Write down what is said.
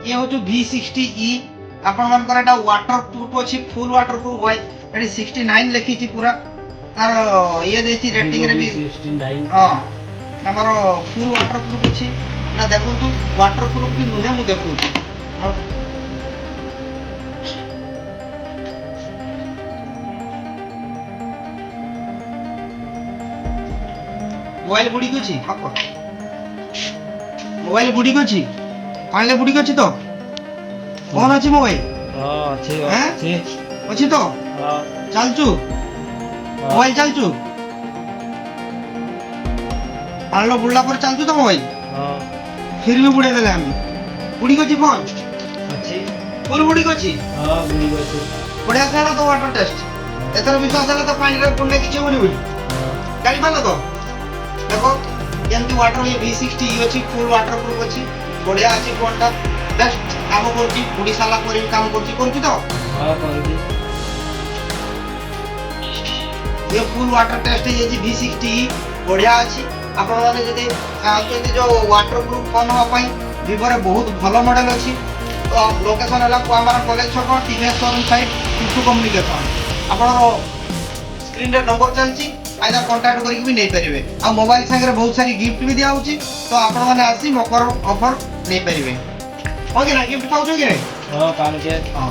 ये हो जो V60E आपण मानकर एटा वाटरप्रूफ अछि फुल वाटरप्रूफ होय एटी 69 लिखी थी पूरा तार ये देती रेटिंग रे भी 69 हां हमर फुल वाटरप्रूफ अछि ना देखो तू वाटरप्रूफ भी नुहे मु देखो मोबाइल बुडी अछि पक्का मोबाइल बुडी अछि आनले बुडी अछि तो कौन अछि मोबाइल हां अच्छे हैं? अच्छे अछि तो हां चालचु मोबाइल चालचु आनलो बुडला पर चालचु तो मोबाइल हां फिर भी बुड़े देले हम बुडी अछि फोन अच्छे फुल बुडी अछि हां बुढ़ी अच्छे बढ़िया खाना तो वाटर टेस्ट एतर विश्वास है तो पानी रे पुण्य किछ होनी बुडी गाड़ी पालो तो देखो केमती वाटर ये V60 अछि फुल वाटरप्रूफ अछि बढ़िया अछि फोनटा बेस्ट काम करछि बुडी साला पर काम करछि तो हां कर ये फुल वाटर टेस्ट ये जी V60 बढ़िया अछि आपण माने जदी चाहते जो वाटरप्रूफ फोन हो पई Vivo रे बहुत भलो मॉडल अछि तो लोकेशन हला को कॉलेज छको TVS showroom site to communication आपण स्क्रीन रे नंबर चलछि आइदर कांटेक्ट करके भी नहीं परिबे आ मोबाइल संगे बहुत सारी गिफ्ट भी दिया होछि तो आपण माने आसी मकर ऑफर नहीं परिबे ओके ना गिफ्ट पाउछ कि नहीं हां काम के हां